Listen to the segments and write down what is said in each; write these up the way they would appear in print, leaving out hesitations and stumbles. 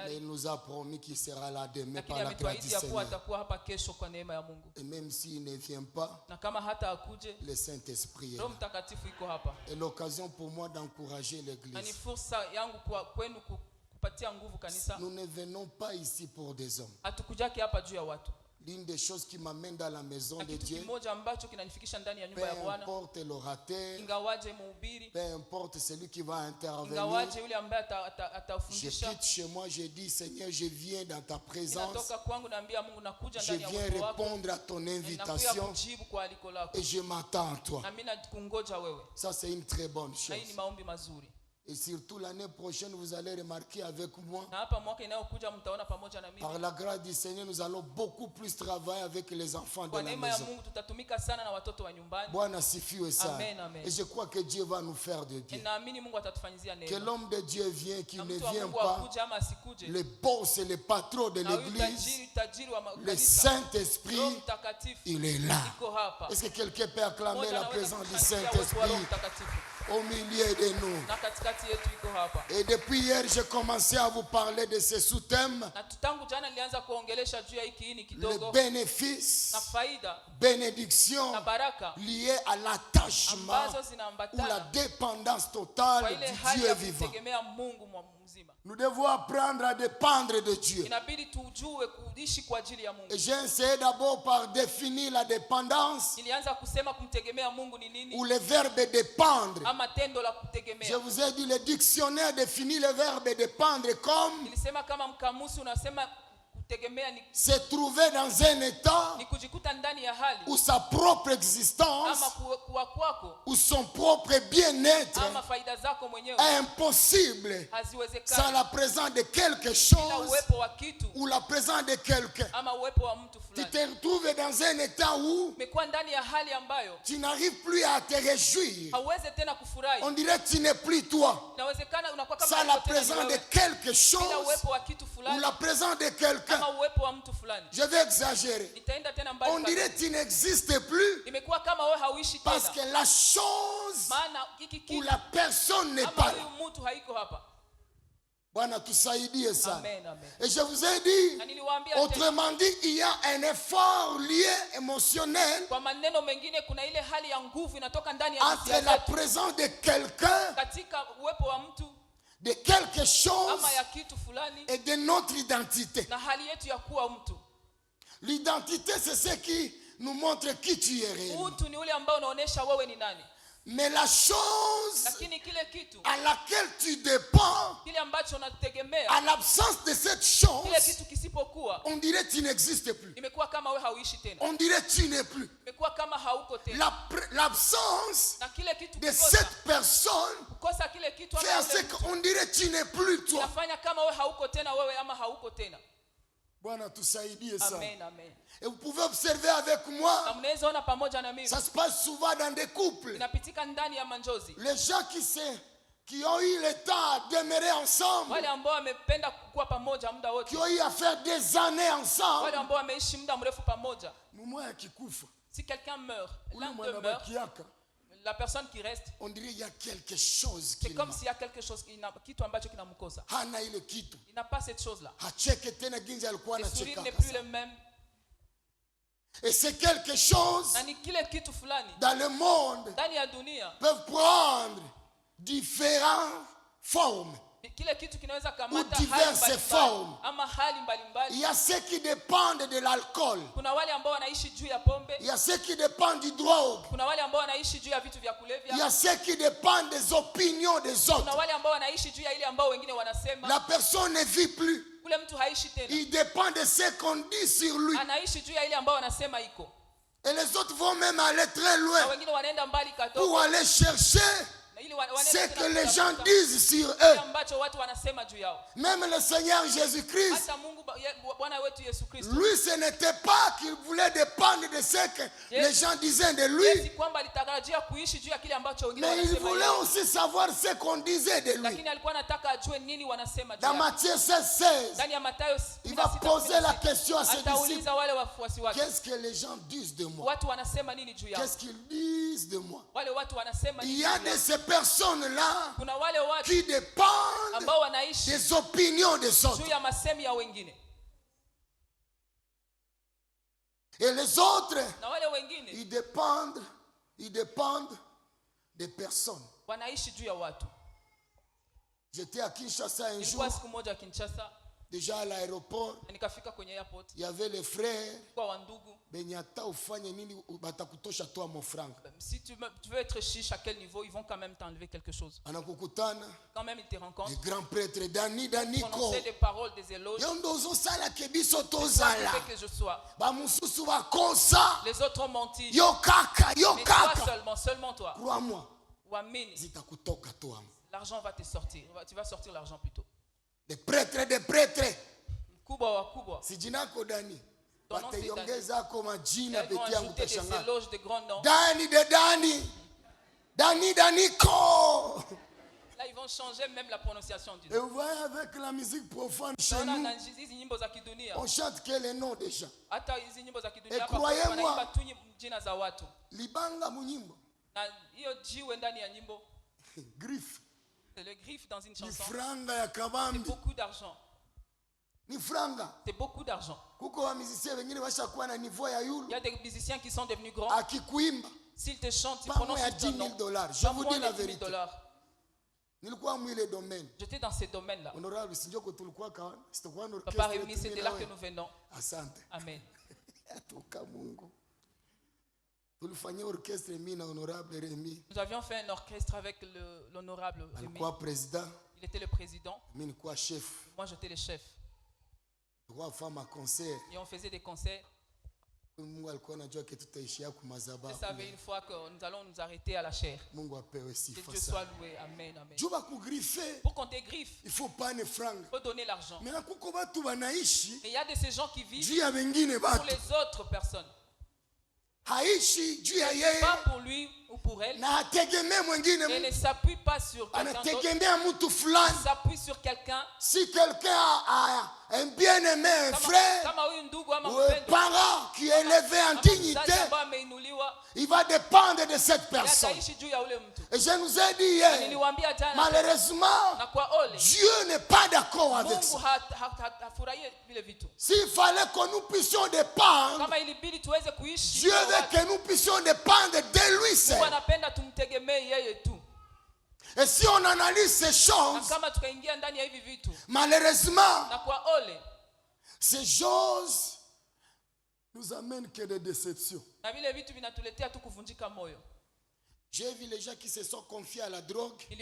Mais il nous a promis qu'il sera là demain par la grâce du Seigneur. Et même s'il ne vient pas, le Saint-Esprit est là. Et l'occasion pour moi d'encourager l'église. Nous ne venons pas ici pour des hommes. L'une des choses qui m'amène dans la maison de Dieu, peu importe l'orateur, peu importe celui qui va intervenir, je quitte chez moi, je dis Seigneur, je viens dans ta présence, je viens répondre à ton invitation et je m'attends à toi. Ça c'est une très bonne chose. Et surtout l'année prochaine, vous allez remarquer avec moi, par la grâce du Seigneur, nous allons beaucoup plus travailler avec les enfants de la maison. Bwana sifiwe sana. Et je crois que Dieu va nous faire de bien. Que l'homme de Dieu vienne, qu'il ne vienne pas, le boss et le patron de l'église, le Saint-Esprit, il est là. Est-ce que quelqu'un peut acclamer la présence du Saint-Esprit au milieu de nous? Et depuis hier, j'ai commencé à vous parler de ce sous-thème, le bénéfice, bénédiction liée à l'attachement ou la dépendance totale du Dieu vivant. Nous devons apprendre à dépendre de Dieu. Et j'ai essayé d'abord par définir la dépendance ou le verbe dépendre. Je vous ai dit, le dictionnaire définit le verbe dépendre comme se trouver dans un état où sa propre existence ou son propre bien-être est impossible sans la présence de quelque chose ou la présence de quelqu'un. Tu te retrouves dans un état où tu n'arrives plus à te réjouir. On dirait que tu n'es plus toi. Sans la présence de quelque chose ou la présence de quelqu'un. Je vais exagérer. On dirait que tu n'existes plus parce que la chose ou la personne n'est pas là. Bwana tusaidie sana. Et je vous ai dit, autrement dit, il y a un effort lié émotionnel entre la présence de quelqu'un, de quelque chose et de notre identité. L'identité, c'est ce qui nous montre qui tu es réellement. Mais la chose à laquelle tu dépends, à l'absence de cette chose, on dirait que tu n'existes plus. On dirait que tu n'es plus. L'absence de cette personne fait à ce qu'on dirait que tu n'es plus toi. Bwana tusaidie sana. Et vous pouvez observer avec moi, ça se passe souvent dans des couples. Les gens qui ont eu le temps de demeurer ensemble, qui ont eu à faire des années ensemble, si quelqu'un meurt, l'un d'eux meurt, la personne qui reste, on dirait qu'il y a quelque chose. C'est comme s'il y a quelque chose qui n'a pas cette chose-là. Le sourire n'est plus le même. Et c'est quelque chose dans le monde peuvent prendre différentes formes ou diverses formes. Il y a ceux qui dépendent de l'alcool. Il y a ceux qui dépendent du drogue. Il y a ceux qui dépendent des opinions des autres. La personne ne vit plus. Il dépend de ce qu'on dit sur lui. Et les autres vont même aller très loin pour aller chercher ce que les gens disent sur eux. Même le Seigneur Jésus-Christ, lui, ce n'était pas qu'il voulait dépendre de ce que les gens disaient de lui, mais il voulait aussi savoir ce qu'on disait de lui. Dans Matthieu 16, il va poser la question à ses disciples: qu'est-ce que les gens disent de moi? Qu'est-ce qu'ils disent de moi? Il y a de ces personnes-là qui dépendent des opinions des autres. Et les autres, ils dépendent des personnes. J'étais à Kinshasa un jour. Déjà à l'aéroport, il y avait les frères. Si tu veux être chiche à quel niveau, ils vont quand même t'enlever quelque chose. Quand même ils te rencontrent. Le grand prêtre Dani prononcer des paroles, des éloges. Que je sois. Les autres ont menti. Mais toi seulement toi. Crois-moi. L'argent va te sortir. Tu vas sortir l'argent plutôt. Des prêtres. Kubwa. Sijinako Dani. Bataiongeza kama jina pekee yangu tashangaa. Daniko. Là ils vont changer même la prononciation du nom. Et vous voyez avec la musique profane chez nous. On chante quel nom déjà? Et croyez-moi. Libanga munyimbo. Na hiyo jiwe ndani ya nyimbo. Griffe. C'est le griffe dans une chanson. C'est beaucoup d'argent. C'est beaucoup d'argent. Il y a des musiciens qui sont devenus grands. S'ils te chantent, ils prononcent ton nom. Je vous dis la vérité. J'étais dans ces domaines-là. Papa Rémi, c'est de là que nous venons. Amen. Nous avions fait un orchestre avec l'honorable Rémi. Il était le président. Moi, j'étais le chef. Et on faisait des concerts. Je savais une fois que nous allons nous arrêter à la chair. Que Dieu soit loué. Amen. Pour qu'on te griffe, il faut donner l'argent. Et il y a de ces gens qui vivent pour les autres personnes. Pas pour lui ou pour elle. Et ne s'appuie pas sur quelqu'un d'autre. Il s'appuie sur quelqu'un. Si quelqu'un a un bien-aimé, un frère ou un parent qui est élevé en dignité, il va dépendre de cette personne. Et je nous ai dit hier, malheureusement, Dieu n'est pas d'accord avec ça. S'il fallait que nous puissions dépendre, Dieu veut que nous puissions dépendre de lui seul. Et si on analyse ces choses, malheureusement, ces choses nous amènent que des déceptions. J'ai vu les gens qui se sont confiés à la drogue. Mais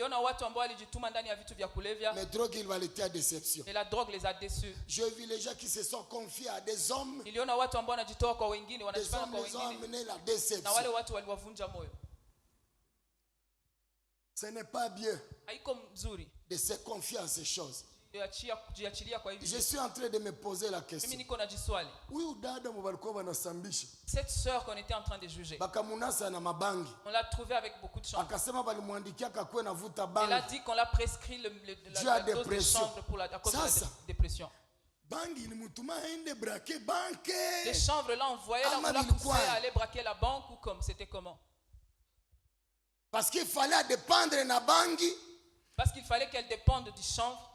drogue, il va les à déception. Et la drogue les a déçus. J'ai vu les gens qui se sont confiés à des hommes. Des hommes les ont amené la déception. Ce n'est pas bien de se confier à ces choses. Je suis en train de me poser la question. Cette sœur qu'on était en train de juger, on l'a trouvée avec beaucoup de chance. Elle a dit qu'on l'a prescrit la dose de chanvre à cause de la dépression. Les chanvres là, on voyait là, on l'a poussé à aller braquer la banque ou comme c'était comment? Parce qu'il fallait dépendre de la banque. Parce qu'il fallait qu'elle dépende du chanvre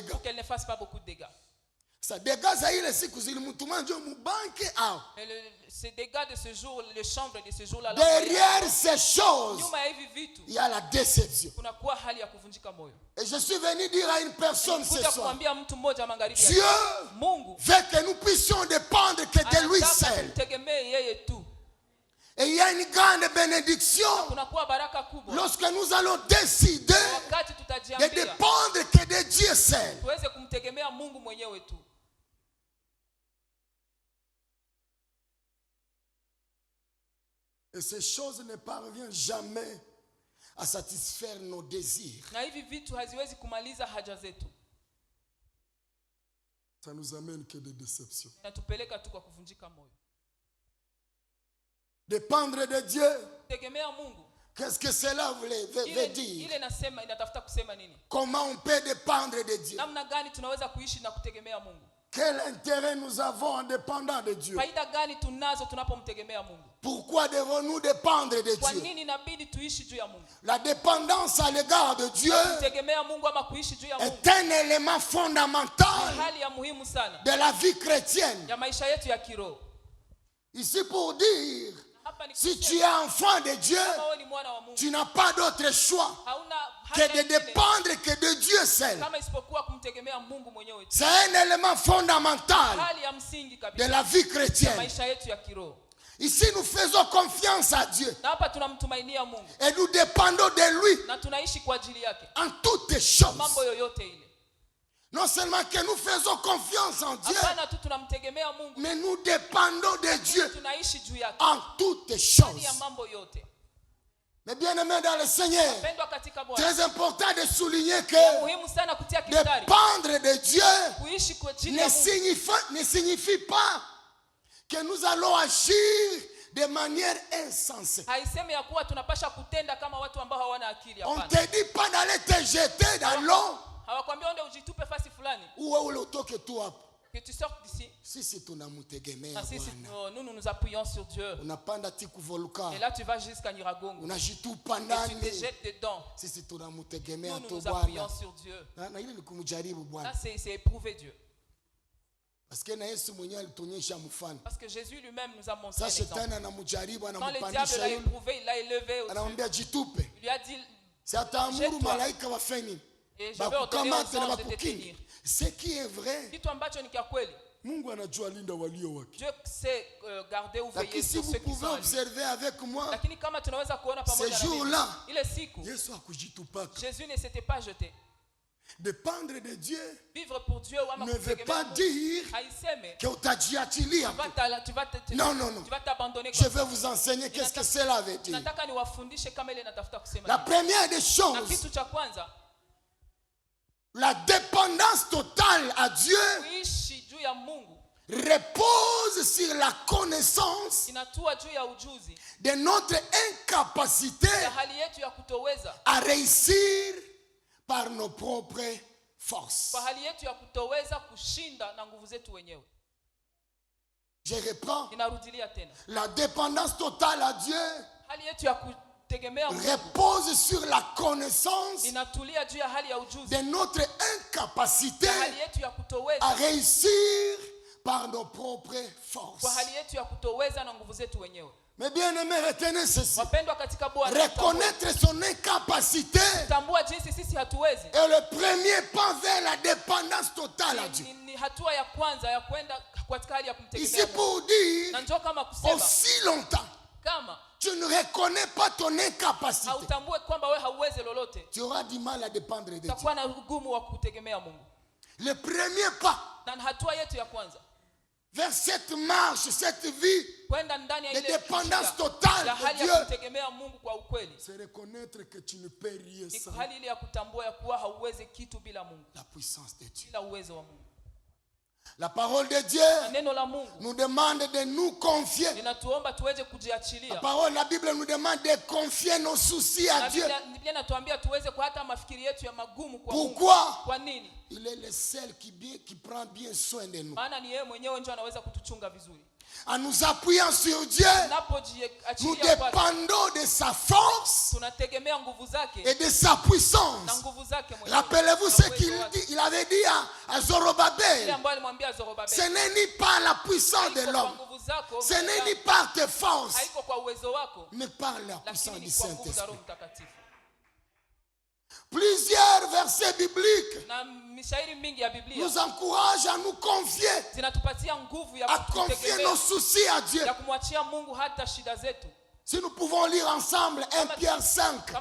pour qu'elle ne fasse pas beaucoup de dégâts. Ces dégâts de ce jour, le chanvre de ce jour-là, derrière ces choses, il y a la déception. Et je suis venu dire à une personne ce soir, Dieu veut que nous puissions dépendre que de lui seul. Et il y a une grande bénédiction lorsque nous allons décider de dépendre que de Dieu seul. Et ces choses ne parviennent jamais à satisfaire nos désirs. Ça nous amène que des déceptions. Dépendre de Dieu. Qu'est-ce que cela veut dire? Comment on peut dépendre de Dieu? Quel intérêt nous avons en dépendant de Dieu? Faida gani tunazo tunapomtegemea Mungu? Pourquoi devons-nous dépendre de Kwa Dieu? nini inabidi tuishi juu ya Mungu? La dépendance à l'égard de Dieu Kutegemea Mungu ama kuishi juu ya Mungu est un élément fondamental hali ya muhimu sana de la vie chrétienne. ya maisha yetu ya kiroho. Ici pour dire, si tu es enfant de Dieu, tu n'as pas d'autre choix que de dépendre que de Dieu seul. C'est un élément fondamental de la vie chrétienne. Ici, nous faisons confiance à Dieu. Et nous dépendons de lui en toutes choses. Non seulement que nous faisons confiance en Dieu, mais nous dépendons de Dieu en toutes choses. Mais bien aimé dans le Seigneur, très important de souligner que dépendre de Dieu ne signifie pas que nous allons agir de manière insensée. On ne te dit pas d'aller te jeter dans l'eau. Que tu sortes d'ici. Nous nous appuyons sur Dieu. Et là tu vas jusqu'à Nyiragongo. Et tu te jettes dedans. Nous nous appuyons sur Dieu. Là c'est éprouver Dieu. Parce que Jésus lui-même nous a montré l'exemple. Quand le diable l'a éprouvé, il l'a élevé au-dessus. Il lui a dit, jette-toi. Et je vais ordonner aux anges de te tenir. Ce qui est vrai, Dieu sait garder ou veiller sur ceux qui sont à lui. Ce jour-là, Jésus ne s'était pas jeté. Dépendre de Dieu vivre pour Dieu ne veut pas dire que non, tu vas t'abandonner. Je vais vous enseigner qu'est-ce que cela veut dire. La première des choses, la dépendance totale à Dieu repose sur la connaissance de notre incapacité à réussir par nos propres forces. Je reprends. La dépendance totale à Dieu repose sur la connaissance de notre incapacité à réussir par nos propres forces. Mais bien aimé, retenez ceci. Reconnaître son incapacité est le premier pas vers la dépendance totale à Dieu. Ici pour dire, aussi longtemps tu ne reconnais pas ton incapacité, tu auras du mal à dépendre de Dieu. Le premier pas vers cette marche, cette vie de dépendance totale de Dieu, c'est reconnaître que tu ne peux rien sans la puissance de Dieu. La parole de Dieu nous demande de nous confier. La Bible nous demande de confier nos soucis à Dieu. Pourquoi? Il est le seul qui prend bien soin de nous. En nous appuyant sur Dieu, nous dépendons de sa force et de sa puissance. Rappelez-vous ce qu'il avait dit à Zorobabel. Ce n'est ni par la puissance de l'homme, ce n'est ni par tes forces, mais par la puissance du Saint-Esprit. Plusieurs versets bibliques nous encouragent à nous confier, à confier nos soucis à Dieu. Si nous pouvons lire ensemble 1 Pierre 5,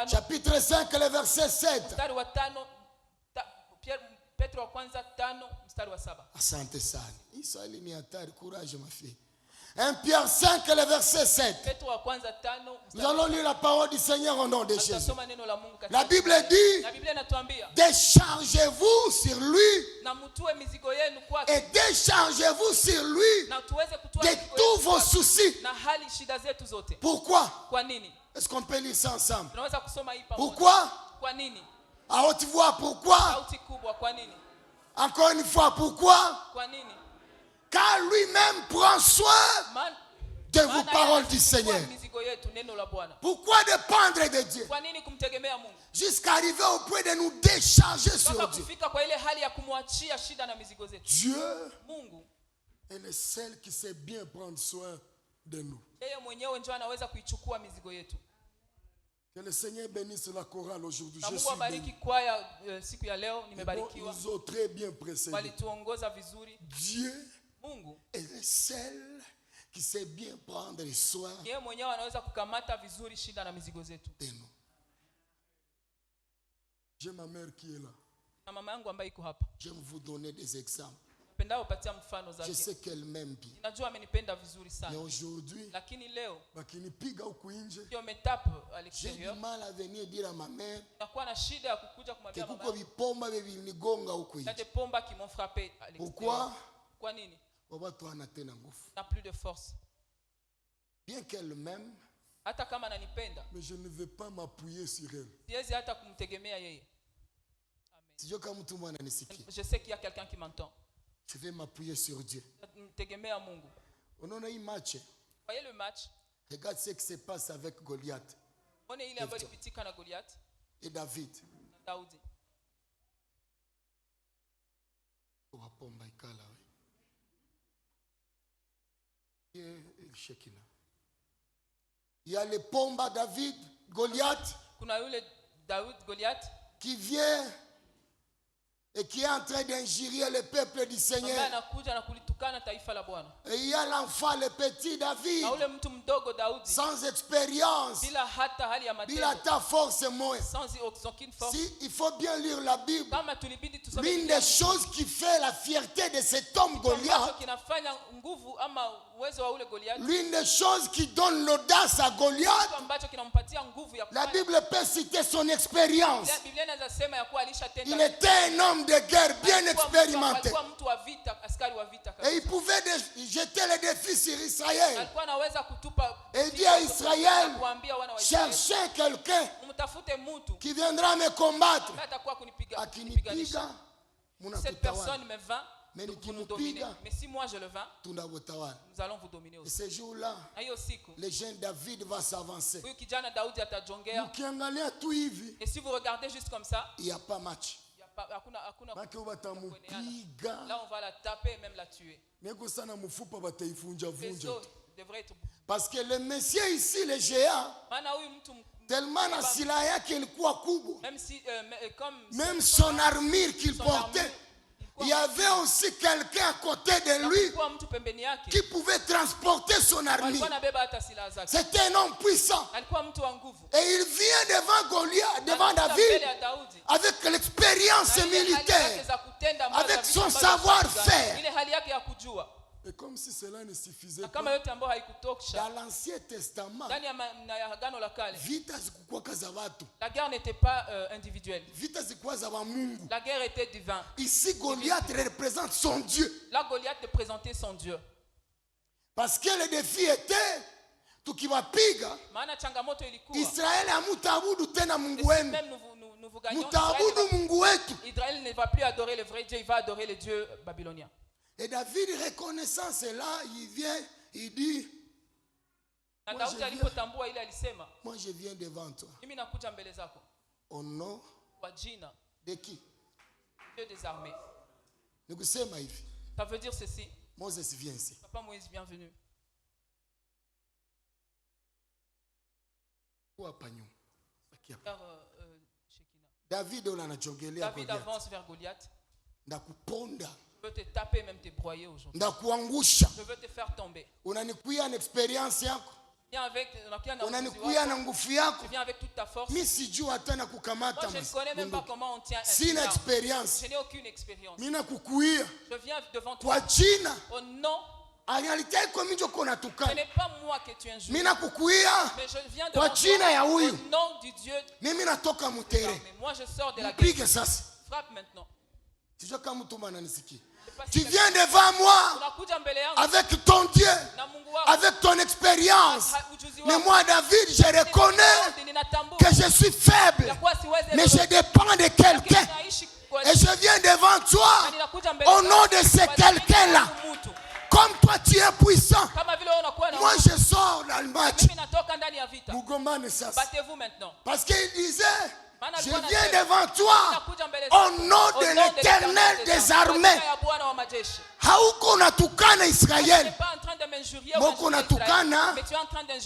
chapitre 5, le verset 7. Asante sana. Israeli ni hatari, courage ma fille. 1 Pierre 5, le verset 7. Nous allons lire la parole du Seigneur au nom de Jésus. La Bible dit, déchargez-vous sur lui et déchargez-vous sur lui de tous vos soucis. Pourquoi? Est-ce qu'on peut lire ça ensemble? Pourquoi? À haute voix, pourquoi? Encore une fois, pourquoi? Car lui-même prend soin de vos paroles du Seigneur. Pourquoi dépendre de Dieu? Jusqu'à arriver au point de nous décharger sur Dieu. Dieu est le seul qui sait bien prendre soin de nous. Que le Seigneur bénisse la chorale aujourd'hui. Je suis béni. Ils ont très bien précédé. Dieu est le seul qui sait bien prendre soin de nous. J'ai ma mère qui est là. Je vais vous donner des exemples. Je sais qu'elle m'aime bien. Mais aujourd'hui, j'ai du mal à venir dire à ma mère que kuko vipomba vilinigonga huko nje. Pourquoi? N'a plus de force. Bien qu'elle m'aime, mais je ne vais pas m'appuyer sur elle. Je sais qu'il y a quelqu'un qui m'entend. Je vais m'appuyer sur Dieu. On a eu match. Voyez le match. Regarde ce qui se passe avec Goliath et David. Il y a le pomba David, Goliath, qui vient et qui est en train d'injurier le peuple du Seigneur. Et il y a l'enfant, le petit David, sans expérience, il a ta force moins. Si, il faut bien lire la Bible. L'une des choses qui fait la fierté de cet homme Goliath, l'une des choses qui donne l'audace à Goliath, la Bible peut citer son expérience. Il était un homme de guerre bien expérimenté. Et il pouvait jeter les défis sur Israël. Et il dit à Israël, cherchez quelqu'un qui viendra me combattre. Cette personne me vint pour nous dominer. Mais si moi je le vins, nous allons vous dominer aussi. Et ce jour-là, le jeune David va s'avancer. Et si vous regardez juste comme ça, il n'y a pas match. Là, on va la taper et même la tuer. Parce que le monsieur ici, le géant, tellement même son armure qu'il portait, il y avait aussi quelqu'un à côté de lui qui pouvait transporter son armure. C'était un homme puissant. Et il vient devant Goliath, devant David, avec l'expérience militaire, avec son savoir-faire. Et comme si cela ne suffisait pas, dans l'Ancien Testament, la guerre n'était pas individuelle. La guerre était divine. Ici, Goliath représente son Dieu. Là, Goliath représentait son Dieu. Parce que le défi était tukiwapiga Israeli hamutaabudu tena Mungu wenu, mutaabudu Mungu wetu. Israël ne va plus adorer le vrai Dieu, il va adorer le Dieu babylonien. Et David, reconnaissant cela, il vient, il dit, moi je viens devant toi. Au nom de qui? Dieu des armées. Ça veut dire ceci. Moses vient ici. Papa Moïse, bienvenue. David avance vers Goliath. Je veux te taper, même te broyer aujourd'hui. Je veux te faire tomber. Unanikuya na experience yako. Unanikuya na nguvu yako. Tu viens avec toute ta force. Mimi sijui hata na kukamata. Je ne connais même pas comment on tient. Sina experience. Je n'ai aucune expérience. Mimi nakukuia. Je viens devant toi. Kwa jina. Au nom. En réalité, ce n'est pas moi que tu injures. Mimi nakukuia. Mais je viens devant toi. Au nom du Dieu. Mimi natoka mutere. Mais moi je sors de la guerre. Frappe maintenant. Tu viens devant moi avec ton Dieu, avec ton expérience. Mais moi, David, je reconnais que je suis faible. Mais je dépends de quelqu'un. Et je viens devant toi au nom de ce quelqu'un-là. Comme toi tu es puissant, moi je sors dans le match. Battez-vous maintenant. Parce qu'il disait, je viens devant toi au nom de l'Éternel des armées. Hauko unatukana Israel, moko unatukana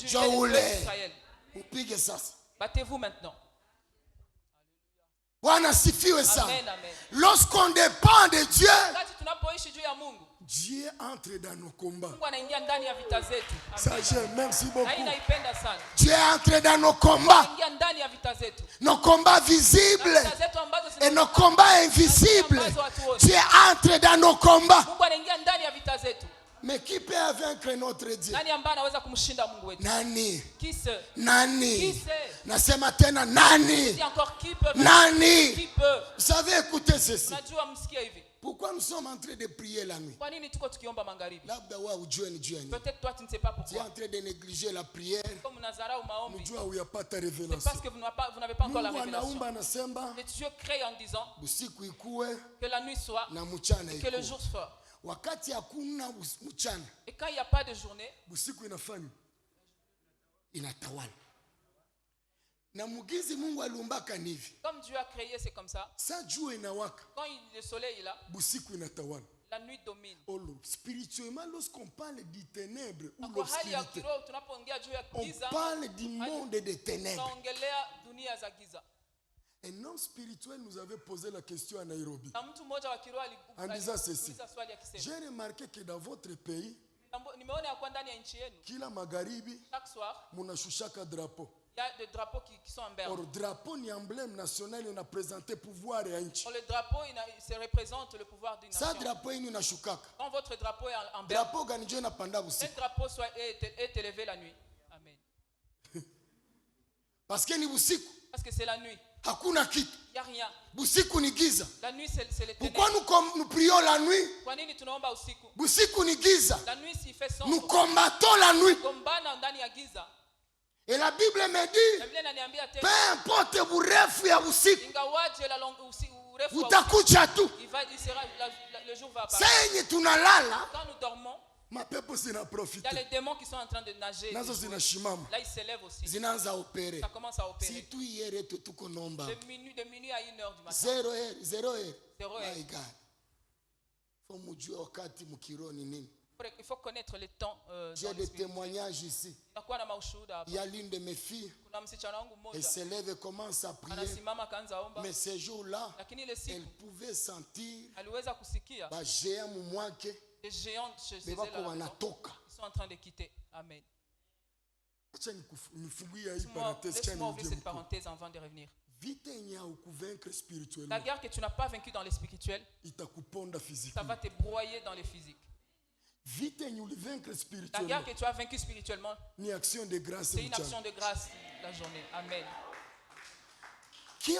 Joule. Upige sasa. Battez-vous maintenant. Bwana sifiwe sana. Lorsqu'on dépend de Dieu, Dieu entre dans nos combats. Ça j'aime, merci beaucoup. Dieu entre dans nos combats. Nos combats visibles et nos combats invisibles. Dieu entre dans nos combats. Mais qui peut vaincre notre Dieu? Nani? Nani? Nasema tena nani? Nani? Vous savez, écoutez ceci. Pourquoi nous sommes en train de prier la nuit? Peut-être toi tu ne sais pas pourquoi. Tu es en train de négliger la prière. C'est parce que vous n'avez pas encore la révélation. Mais Dieu crée en disant que la nuit soit et que le jour soit. Et quand il n'y a pas de journée, comme Dieu a créé, c'est comme ça. Quand le soleil est là, la nuit domine. Spirituellement, lorsqu'on parle du ténèbre ou l'obscurité, on parle du monde des ténèbres. Un homme spirituel nous avait posé la question à Nairobi en disant ceci: j'ai remarqué que dans votre pays, kila magharibi munashushaka drapeau. Il y a des drapeaux qui sont en berne. Or, drapeau ni emblème national, on a présenté pouvoir et inchi. Le drapeau, il représente le pouvoir d'une nation. Ça drapeau il nous shukaka. Quand votre drapeau est en berne, drapeau ganijwe na panda usiku. Ce drapeau est élevé la nuit. Amen. Parce que ni usiku. Parce que c'est la nuit. Hakuna kitu. Il n'y a rien. Busiku ni giza. La nuit c'est les ténèbres. Pourquoi nous prions la nuit? Kwa nini tunaomba usiku? Busiku ni giza. La nuit s'il fait sombre. Nous combattons la nuit. Gombana ndani ya giza. Et la Bible me dit, peu importe urefu ya usiku, utakuja tu. Le jour va passer. Senye tunalala, quand nous dormons, mapepo zina profite. Il y a les démons qui sont en train de nager. Nazo zinashimama. Là ils s'élèvent aussi. Zinaanza opérer. Ça commence à opérer. Si tu yere tuko nomba. De minuit à 1h du matin. 0 heure. My God. Faut mujue wakati mukironi nini. Il faut connaître les temps. J'ai des témoignages ici. Il y a l'une de mes filles. Elle se lève et commence à prier. Mais ce jour-là, elle pouvait sentir les géants chez elle. Ils sont en train de quitter. Amen. Laisse-moi ouvrir cette parenthèse avant de revenir. La guerre que tu n'as pas vaincue dans le spirituel, ça va te broyer dans le physique. La guerre que tu as vaincue spirituellement, c'est une action de grâce la journée. Amen. Ce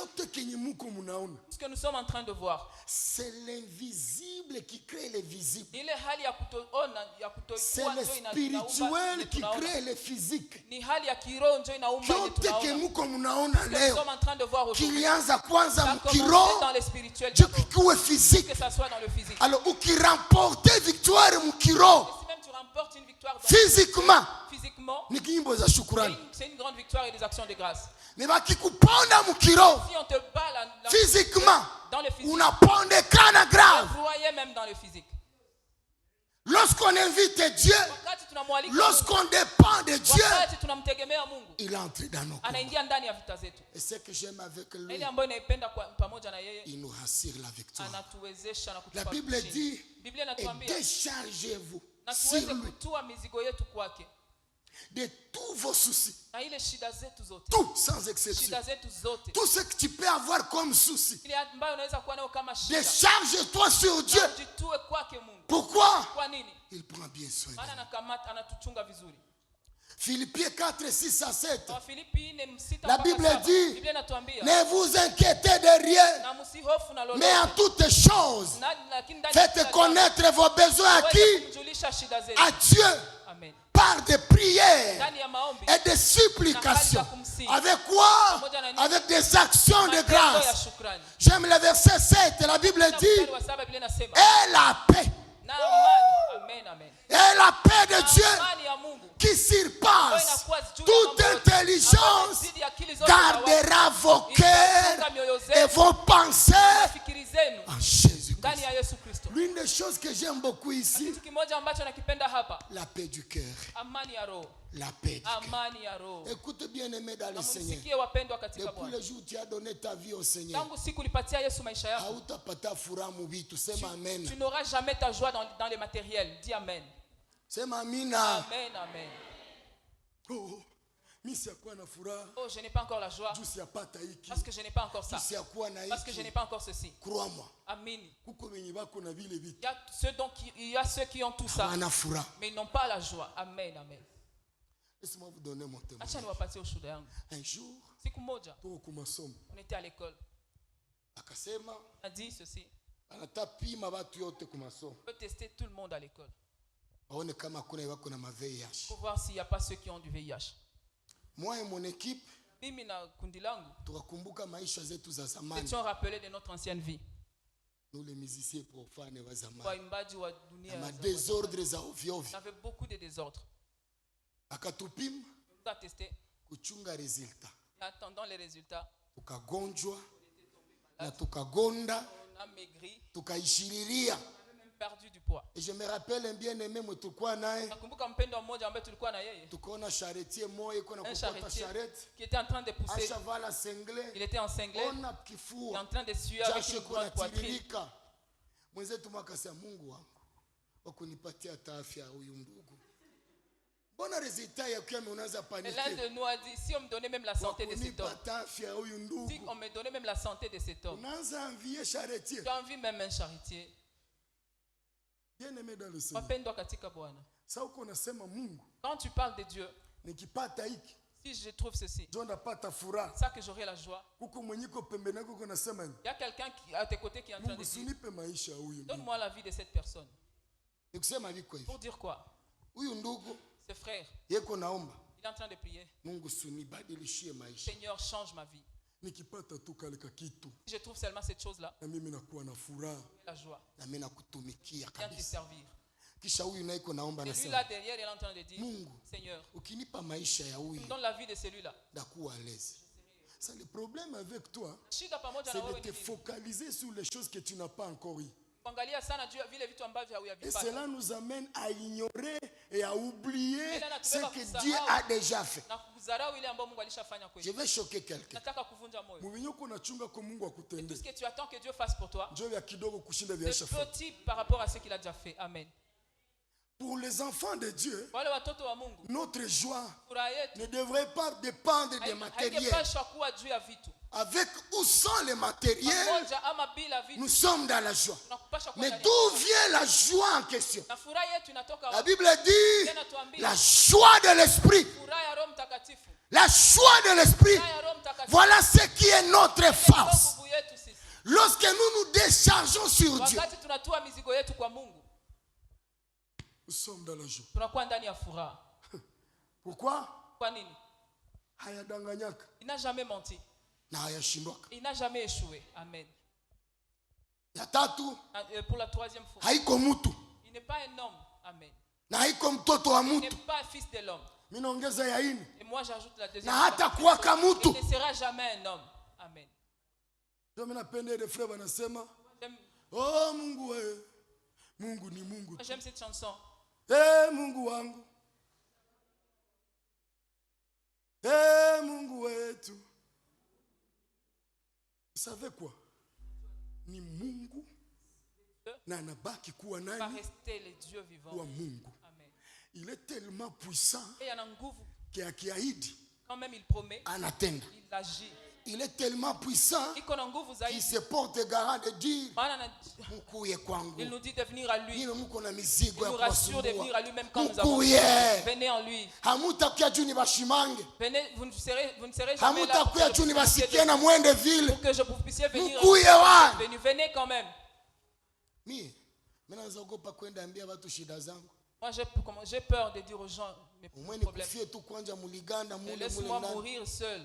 que nous sommes en train de voir, c'est l'invisible qui crée le visible. C'est le spirituel qui crée le physique. Kilianza kwanza mkiro kikuwe physique. Alors ukiremporter victoire mkiro physiquement, c'est une grande victoire et des actions de grâce. Mais bakikuponda mukiro, si on te bat physiquement, dans le physique, unaponde kana grave. Même dans le physique. Lorsqu'on invite Dieu, lorsqu'on dépend de Dieu, il entre dans nos combats. Et ce que j'aime avec lui, il nous rassure la victoire. La Bible dit, et déchargez-vous sur lui de tous vos soucis. Tout, sans exception. Tout ce que tu peux avoir comme souci. Décharge-toi sur Dieu. Pourquoi? Il prend bien soin de nous. Philippiens 4, 6 à 7. La Bible dit, ne vous inquiétez de rien, mais en toutes choses, faites connaître vos besoins à qui? À Dieu. Par des prières et des supplications. Avec quoi? Avec des actions de grâce. J'aime le verset 7. La Bible dit, et la paix. Et la paix de Dieu qui surpasse toute intelligence gardera vos cœurs et vos pensées en Jésus-Christ. L'une des choses que j'aime beaucoup ici, la paix du cœur. La paix du cœur. Écoute bien aimé dans le Seigneur. Depuis le jour où tu as donné ta vie au Seigneur, tu n'auras jamais ta joie dans les matériels. Dis Amen. C'est ma mina. Amen, amen. Oh, je n'ai pas encore la joie. Parce que je n'ai pas encore ça. Parce que je n'ai pas encore ceci. Crois-moi. Amen. Il y a ceux qui ont tout ça, mais ils n'ont pas la joie. Amen, amen. Laisse-moi vous donner mon témoignage. Un jour, on était à l'école. On a dit ceci. On peut tester tout le monde à l'école pour voir s'il n'y a pas ceux qui ont du VIH. Moi et mon équipe, nous étions rappelés de notre ancienne vie. Nous les musiciens profanes, on avait beaucoup de désordres. On a testé. Attendant les résultats, on a maigri, perdu du poids. Et je me rappelle un bien-aimé qui était en train de pousser. Il était en singlet, en train de suer avec une grande poitrine. Et l'un de nous a dit, si on me donnait même la santé de cet homme, si on me donnait même la santé de cet homme, tu as envie même un charretier. Quand tu parles de Dieu, si je trouve ceci, ça que j'aurai la joie. Il y a quelqu'un à tes côtés qui est en train de dire, donne-moi la vie de cette personne. Pour dire quoi? Ce frère, il est en train de prier. Seigneur, change ma vie. Si je trouve seulement cette chose-là, la joie, viens te servir. Et lui là derrière, il est en train de dire, Seigneur, donne la vie de celui-là. C'est le problème avec toi, c'est de te focaliser sur les choses que tu n'as pas encore eues. Et cela nous amène à ignorer et à oublier ce que Dieu a déjà fait. Je vais choquer quelqu'un. Tout ce que tu attends que Dieu fasse pour toi, c'est petit par rapport à ce qu'il a déjà fait. Amen. Pour les enfants de Dieu, notre joie ne devrait pas dépendre des matériels. Avec où sont les matériels, nous sommes dans la joie. Mais d'où vient la joie en question? La Bible dit la joie de l'esprit. La joie de l'esprit. Voilà ce qui est notre force. Lorsque nous nous déchargeons sur Dieu, nous sommes dans la joie. Pourquoi? Il n'a jamais menti. Il n'a jamais échoué. Amen. Pour la troisième fois, il n'est pas un homme. Amen. Il n'est pas un fils de l'homme. Et moi j'ajoute la deuxième fois. Il ne sera jamais un homme. Amen. J'aime cette chanson. Mungu wangu. Mungu wetu. Vous savez quoi? Ni Mungu na anabaki kuwa nani? Va rester le Dieu vivant. Kuwa Mungu. Amen. Il est tellement puissant qu'il akiahidi quand même il promet, anatenda. il agit. Il est tellement puissant qu'il se porte garant de dire il nous dit de venir à lui. Il nous rassure de venir à lui même quand nous avons venez en lui. Venez, vous ne serez jamais là pour que je puisse venir. Venez quand même. Moi j'ai peur de dire aux gens mes problèmes. Laisse-moi mourir seul.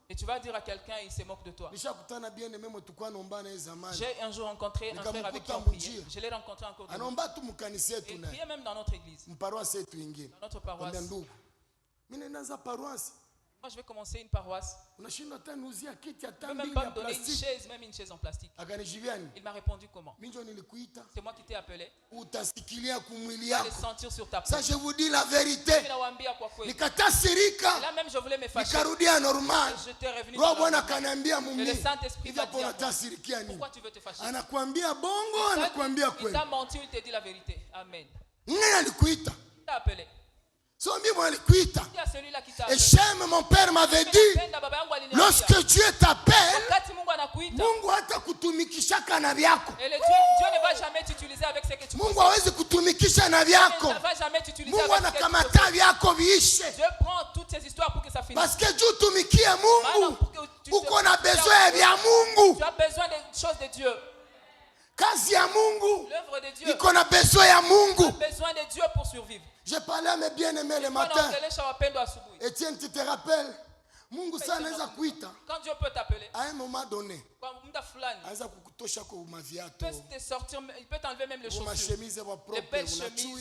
Et tu vas dire à quelqu'un, il se moque de toi. J'ai un jour rencontré un frère avec qui on priait. Je l'ai rencontré encore. Il priait même dans notre église. Dans notre paroisse. Moi, je vais commencer une paroisse. Il ne peut même pas me donner une chaise, même une chaise en plastique. Il m'a répondu comment? C'est moi qui t'ai appelé. Tu vas le sentir sur ta peau. Ça, je vous dis la vérité. Et là même, je voulais me fâcher. Je t'ai revenu. Et le Saint-Esprit m'a dit, pourquoi tu veux te fâcher? Il t'a menti, il t'a dit la vérité. Amen. Il t'a appelé. Et j'aime, mon père m'avait dit, lorsque Dieu t'appelle, Mungu hata kutumikisha kana vyako. Dieu ne va jamais t'utiliser avec ce que tu Mungu hawezi kutumikisha na vyako. Mungu anakamata vyako viishe. Dieu prend toutes ces histoires pour que ça finisse. Parce que Dieu tumikie Mungu, uko na besoin vya Mungu. Tu as besoin des choses de Dieu. Kazi ya Mungu, l'œuvre de Dieu, iko na besoin ya Mungu. Tu as besoin de Dieu pour survivre. J'ai parlé à mes bien-aimés le matin. Etienne, tu te rappelles? Mungu sana anaweza kuita. Quand Dieu peut t'appeler. À un moment donné. Anaweza kukutosha kwa maviato. Il peut t'enlever même les chaussures. Les belles chemises.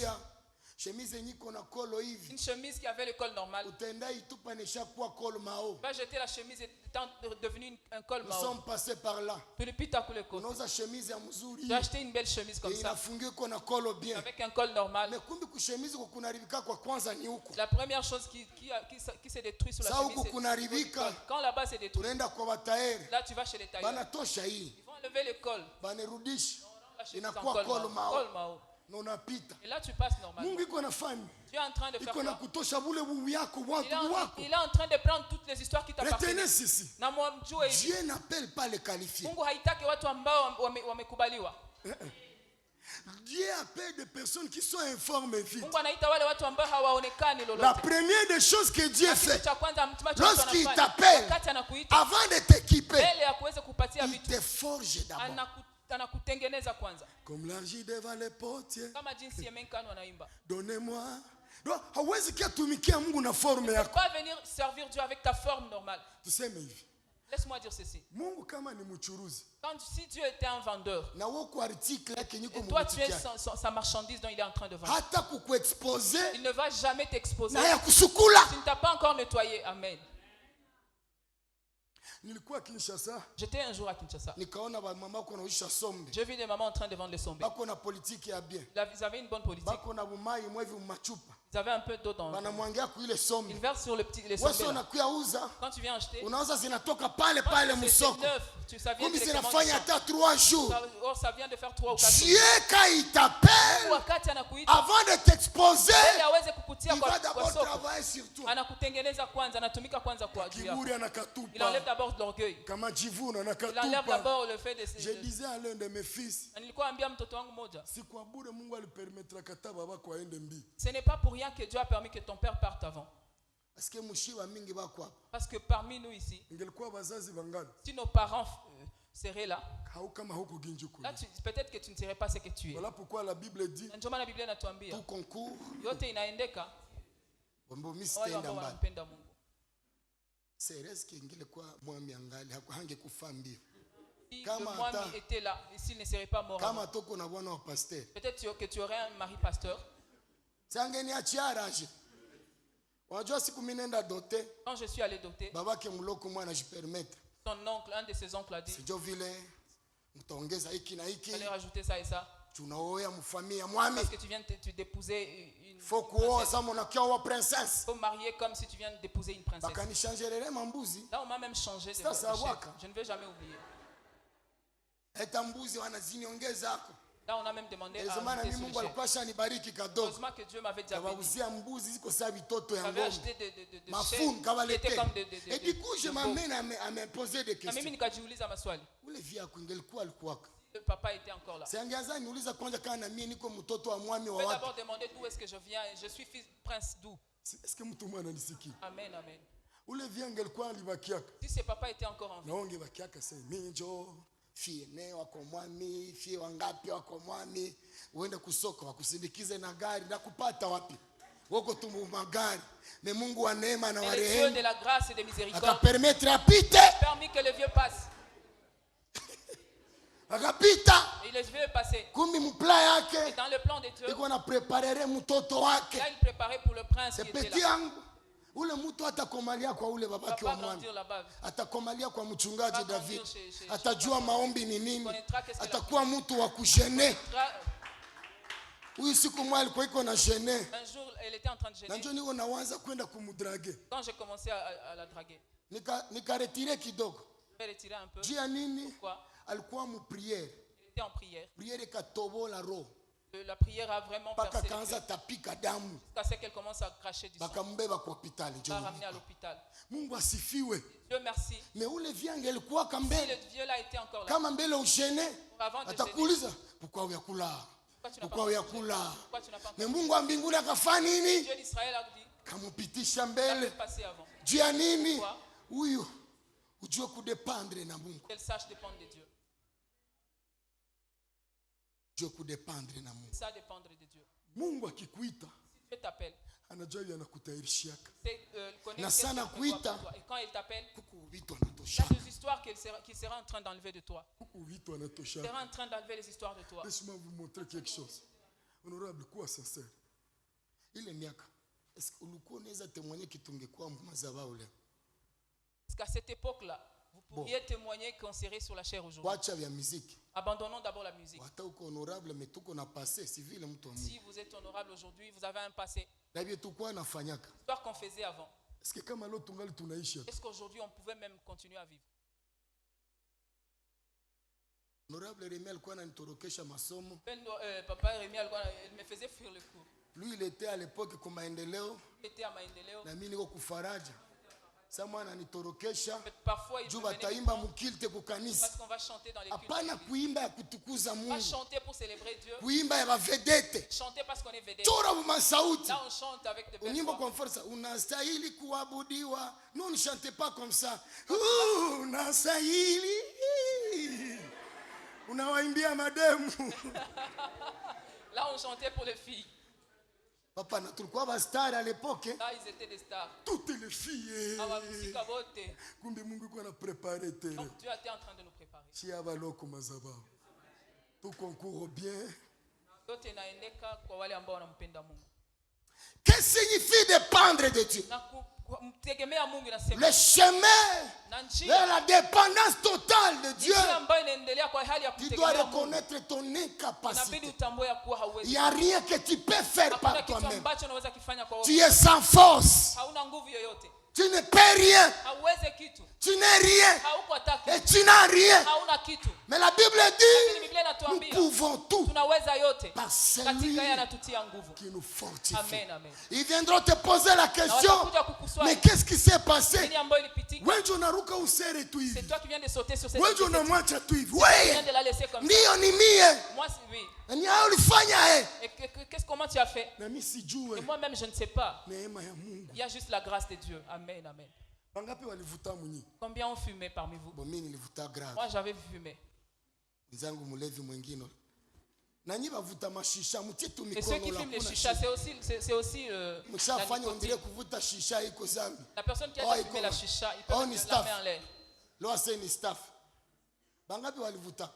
Une chemise qui avait le col normal. Va jeter la chemise étant devenue un col Mao. Nous sommes passés par là. Tu as acheté une belle chemise comme ça. Avec un col normal. La première chose qui s'est détruite sur la chemise, c'est le col. Quand là-bas c'est détruit, là tu vas chez les tailleurs. Ils vont enlever le col. Col Mao. Et là tu passes normalement. Dieu est en train de faire quoi? Il est en train de prendre toutes les histoires qui t'appartiennent. Dieu n'appelle pas les qualifiés. Dieu appelle des personnes qui sont informes et vides. La première des choses que Dieu fait, lorsqu'il t'appelle, avant de t'équiper, il te forge d'abord. Comme l'argile devant les potiers. Donnez-moi. Tu ne peux pas venir servir Dieu avec ta forme normale. Laisse-moi dire ceci. Si Dieu était un vendeur, et toi tu es sa marchandise dont il est en train de vendre, il ne va jamais t'exposer. Tu ne t'as pas encore nettoyé. Amen. J'étais un jour à Kinshasa. J'ai vu des mamans en train de vendre les sombés. Ils avaient une bonne politique. Ils avaient un peu d'eau dans ils versent sur les sombés. Quand tu viens acheter, c'est neuf. Ça vient de faire 3 ou 4 jours. Dieu, quand il t'appelle, avant de t'exposer, il va d'abord travailler sur toi. Il enlève d'abord l'orgueil. Il enlève d'abord le fait de... Je disais à l'un de mes fils, ce n'est pas pour rien que Dieu a permis que ton père parte avant. Parce que parmi nous ici, si nos parents seraient là, peut-être que tu ne serais pas ce que tu es. Voilà pourquoi la Bible dit tout concours si le moi était là, ici ne serait pas mort. Peut-être que tu aurais un mari pasteur. Quand je suis allé doter, son oncle, un de ses oncles a dit, il fallait rajouter ça et ça. Parce que tu viens de d'épouser une princesse. Il faut marier comme si tu viens d'épouser une princesse. Là on m'a même changé de chef. Je ne vais jamais oublier. Là, on a même demandé à heureusement que Dieu m'avait déjà béni. J'avais acheté de chèvres qui étaient comme et du coup, je m'amène à me poser des questions. Le papa était encore là. Je vais d'abord demander d'où est-ce que je viens. Je suis fils prince d'où? Est-ce que mtu mwana nisiki? Amen, amen. Ule viangel kwa alibakiaka. Si ses papa était encore en vie. Naonge bakiaka sasa minjo, fie ne wako mwami, fie wangapi wako mwami, uende kusoko wakusindikize na gari na kupata wapi? Woko tumu magari. Mais Mungu wa neema na wa rehema. Dieu de la grâce et de miséricorde. Aka permettre apite. Permis que le vieux passe. Akapita. Et le vieux passé. Kumbi mpla yake. Et dans le plan de Dieu. Iko na préparer mtoto wake. Là, il préparait pour le prince qui était là. Ule mtu atakomalia kwa ule babake wa mwami. Atakomalia kwa mchungaji David. Atajua maombi ni nini. Atakuwa mtu wa kushene. Huyu siku mwa alikuwa iko na shene. Un jour, elle était en train de gêner. Na njoo niko naanza kwenda kumdrager. Quand j'ai commencé à la draguer. Nika retirer kidogo. Je vais retirer un peu. Jia nini? Pourquoi? Alikuwa mu prière. Il était en prière. Prière katobola roho. La prière a vraiment percé. Jusqu'à ce qu'elle commence à cracher du sang. Va ramener à l'hôpital. Dieu merci. Mais où le vieux le vieux là était encore là. Avant de pourquoi tu n'as pas mais Mungu wa mbinguni akafanya nini? Dieu d'Israël a dit. Kamupitisha mbele. Juu ya nini? Huyu ujue kudependre na Mungu. Qu'elle sache dépendre de Dieu. Ça dépendre de Dieu. Mungu akikuita, si Dieu t'appelle, anajua yanakutayarishiaka. Na sana kuita, et quand il t'appelle, il y a des histoires qu'il sera en train d'enlever de toi. Il sera en train d'enlever les histoires de toi. Laisse-moi vous montrer quelque chose. Honorable, quoi sincère? Il est miaka. Est-ce que ulikuwa unaweza témoigner kitungekuwa mazabao leo? Parce qu'à cette époque-là, vous pourriez témoigner qu'on serait sur la chair aujourd'hui. Abandonnons d'abord la musique. Si vous êtes honorable aujourd'hui, vous avez un passé. L'histoire qu'on faisait avant. Est-ce qu'aujourd'hui on pouvait même continuer à vivre? Papa Rémi, il me faisait fuir le cours. Lui, il était à l'époque comme Maendeleo. Il était à Maendeleo. Samwana nitorokesha juba taimba mukilte kukanisa. Parce qu'on va chanter dans les cultes. Hapana kuimba ya kutukuza Mungu. On va chanter pour célébrer Dieu. Kuimba ya vedete. Chanter parce qu'on est vedette. Chora masauti. Là on chante avec de belles voix. Kwa force unastahili kuabudiwa. Non, ne chantez pas comme ça. Unastahili. Unawaimbia mademu. Là on chantait pour les filles. Papa, tulikuwa ba star à l'époque. Là, ils étaient des stars. Toutes les filles. Donc Dieu était en train de nous préparer. Tout concourt bien. Qu'est-ce que signifie dépendre de Dieu? Le chemin vers la dépendance totale de Dieu. Tu dois reconnaître ton incapacité. Il n'y a rien que tu peux faire par toi-même. Tu es sans force. Tu ne peux rien. Tu n'es rien. Et tu n'as rien. Mais la Bible dit, nous pouvons tout par celui qui nous fortifie. Ils viendront te poser la question, mais qu'est-ce qui s'est passé? C'est toi qui viens de sauter sur cette oui. Tu viens de la laisser comme ça. Moi, oui. Et comment tu as fait? Et moi-même, je ne sais pas. Il y a juste la grâce de Dieu. Amen, amen. Combien ont fumé parmi vous? Moi, j'avais fumé. Et ceux qui fument les chichas, c'est aussi la personne qui a fumé la chicha, il peut mettre la main en l'air.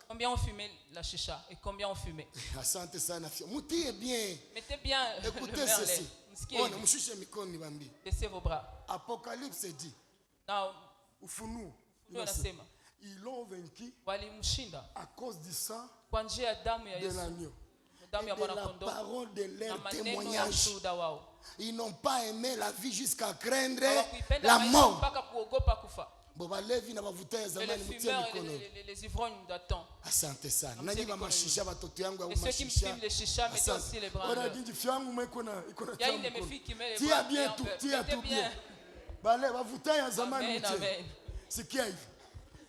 Combien ont fumé la chicha et combien ont fumé? Mettez bien écoutez le ceci. Laissez vos bras. Apocalypse dit. Ils l'ont vaincu à cause du sang de l'agneau et de la parole de leur témoignage. Ils n'ont pas aimé la vie jusqu'à craindre la mort. les ivrognes d'attente. Asante sana. Nani ba mashisha batoto yangu au mashisha. Et ceux qui me filment les chichas, mettez aussi les bras. Il y a une de mes filles qui met les bras. Tia bien. Bale bavuta ya zamani mche. Sikia hivi.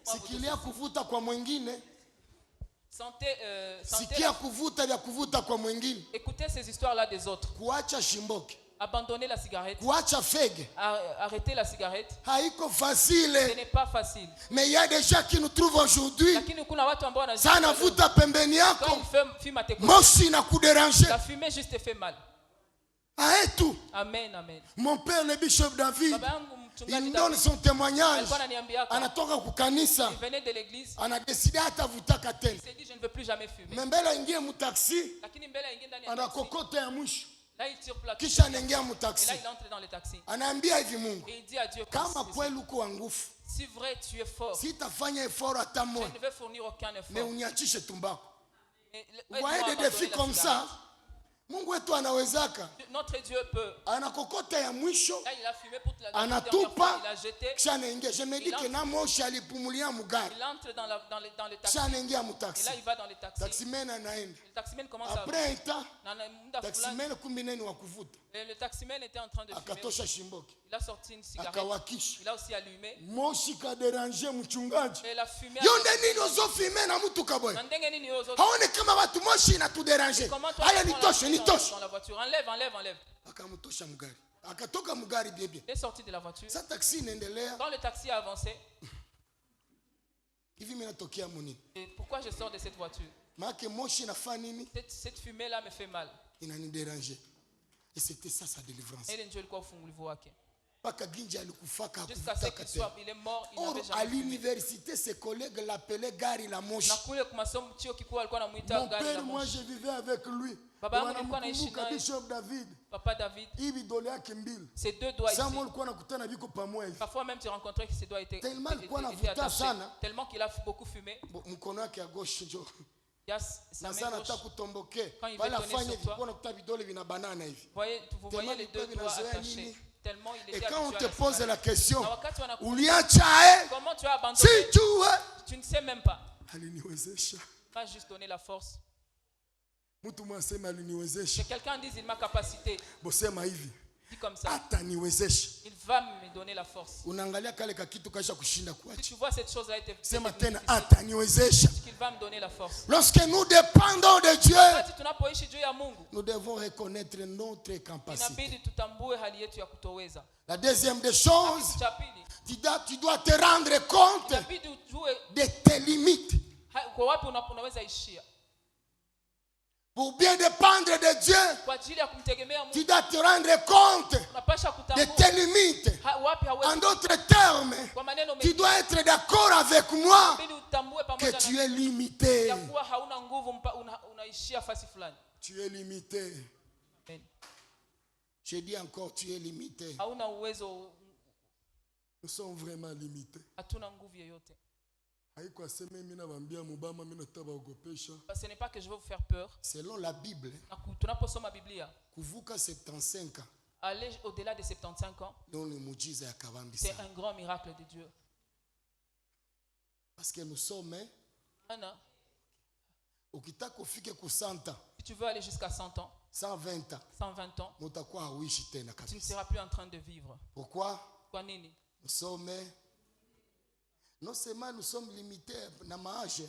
Sikilia kuvuta kwa mwingine. Sikia kuvuta vya kuvuta kwa mwingine. Écoutez ces histoires là des autres. Kuacha shimboke. Abandonner la cigarette. Kuacha fege. Arrêter la cigarette. Haiko facile. Ce n'est pas facile. Mais il y a des gens qui nous trouvent aujourd'hui. Lakini kuna watu ambao wanajua. Sana vuta pembeni yako. Moshi na kudéranger. La fumée juste te fait mal. Aetu. Amen, amen. Mon père le bishop David. Il donne son témoignage. Anatoka kukanisa. Il venait de l'église. Anadeside atavutaka tena. Il s'est dit je ne veux plus jamais fumer. Mbele ingie mu taxi. Lakini mbele ingie ndani ya taxi. Anakokota ya mwisho. Là il tire plat. Kisha anaingia mu taxi. Et là il entre dans le taxi. Anaambia hivi Mungu. Et il dit à Dieu kama kweli uko wa nguvu. Si vrai tu es fort. Sitafanya effort hata moja. Je ne vais fournir aucun effort. Mais uniachishe tumbako. Vous voyez des défis comme ça. Mungu wetu anawezaka. Notre Dieu peut. Anakokota ya mwisho. Là il a fumé pour la anatupa. Il a jeté. Kisha anaingia. Je me dis que na moshi alipumulia mugari. Il entre dans le taxi. Kisha anaingia mu taxi. Et là il va dans le taxi. Taximen anaenda. Le taximen commence à. Après un temps. Taximen kumbineni wa kuvuta. Et le taximen était en train de fumer. Akatosha shimboki. Il a sorti une cigarette. Akawakisha. Il a aussi allumé. Moshi ka déranger mchungaji. Et la fumée. Yonde nini ozofume na mtu kaboya. Haone kama watu moshi inatudéranger. Haya nitoshe. Dans la voiture. Enlève. Akamtosha mugari. Akatoka mugari bien. Il est sorti de la voiture. Sa taxi inaendelea. Quand le taxi a avancé. Hivi mimi natokea munini? Et pourquoi je sors de cette voiture? Maana moshi inafanya nini? Cette fumée là me fait mal. Inanidéranger. Et c'était ça sa délivrance. Et Dieu alikuwa ufungulivu wake. Paka ginja alikufaka jusqu'à ce qu'il soit il est mort, il n'avait jamais. À l'université ses collègues l'appelaient gari la moshi. Na kule kwa masomo chuo kikuu alikuwa anamuita gari la moshi. Moi je vivais avec lui. Baba yangu alikuwa anaishi naye. Bishop David. Papa David. Hivi dole yake mbili. Ses deux doigts ici. Samuel alikuwa anakutana biko pamoja hivi. Parfois même tu rencontrais que ses doigts étaient tellement qu'il a beaucoup fumé. Mkono wake ya gauche ndio. Yes, ça nataka kutomboke. Wala fanya viko nakuta vidole vina banana hivi. Vous voyez les deux doigts attachés. Tellement il était. Et quand on te pose la question, uliacha comment tu as abandonné? Si tu ne sais même pas. Aliniwezesha. Pas juste donner la force. Mtu mwasema aliniwezesha. Que quelqu'un dise il m'a capacité. Bosema hivi. Dis comme ça. Ataniwezesha. Il va me donner la force. Unaangalia kale kakitu kaisha kushinda kuacha. Si tu vois cette chose là était. Sema tena ataniwezesha. Il va me donner la force. Lorsque nous dépendons de Dieu, tunapoishi juu ya Mungu, nous devons reconnaître notre capacité. Inabidi tutambue hali yetu ya kutoweza. La deuxième des choses, tu dois te rendre compte de tes limites. Kwa wapi unaweza ishia? Pour bien dépendre de Dieu, tu dois te rendre compte de tes limites. En d'autres termes, tu dois être d'accord avec moi que tu es limité. Tu es limité. Je dis encore, tu es limité. Nous sommes vraiment limités. Ce n'est pas que je veux vous faire peur. Selon la Bible, kuvuka 75 ans, aller au-delà de 75 ans, c'est un grand miracle de Dieu. Parce que nous sommes si tu veux aller jusqu'à 100 ans, 120 ans, tu ne seras plus en train de vivre. Pourquoi? Nous sommes non seulement nous sommes limités na maage,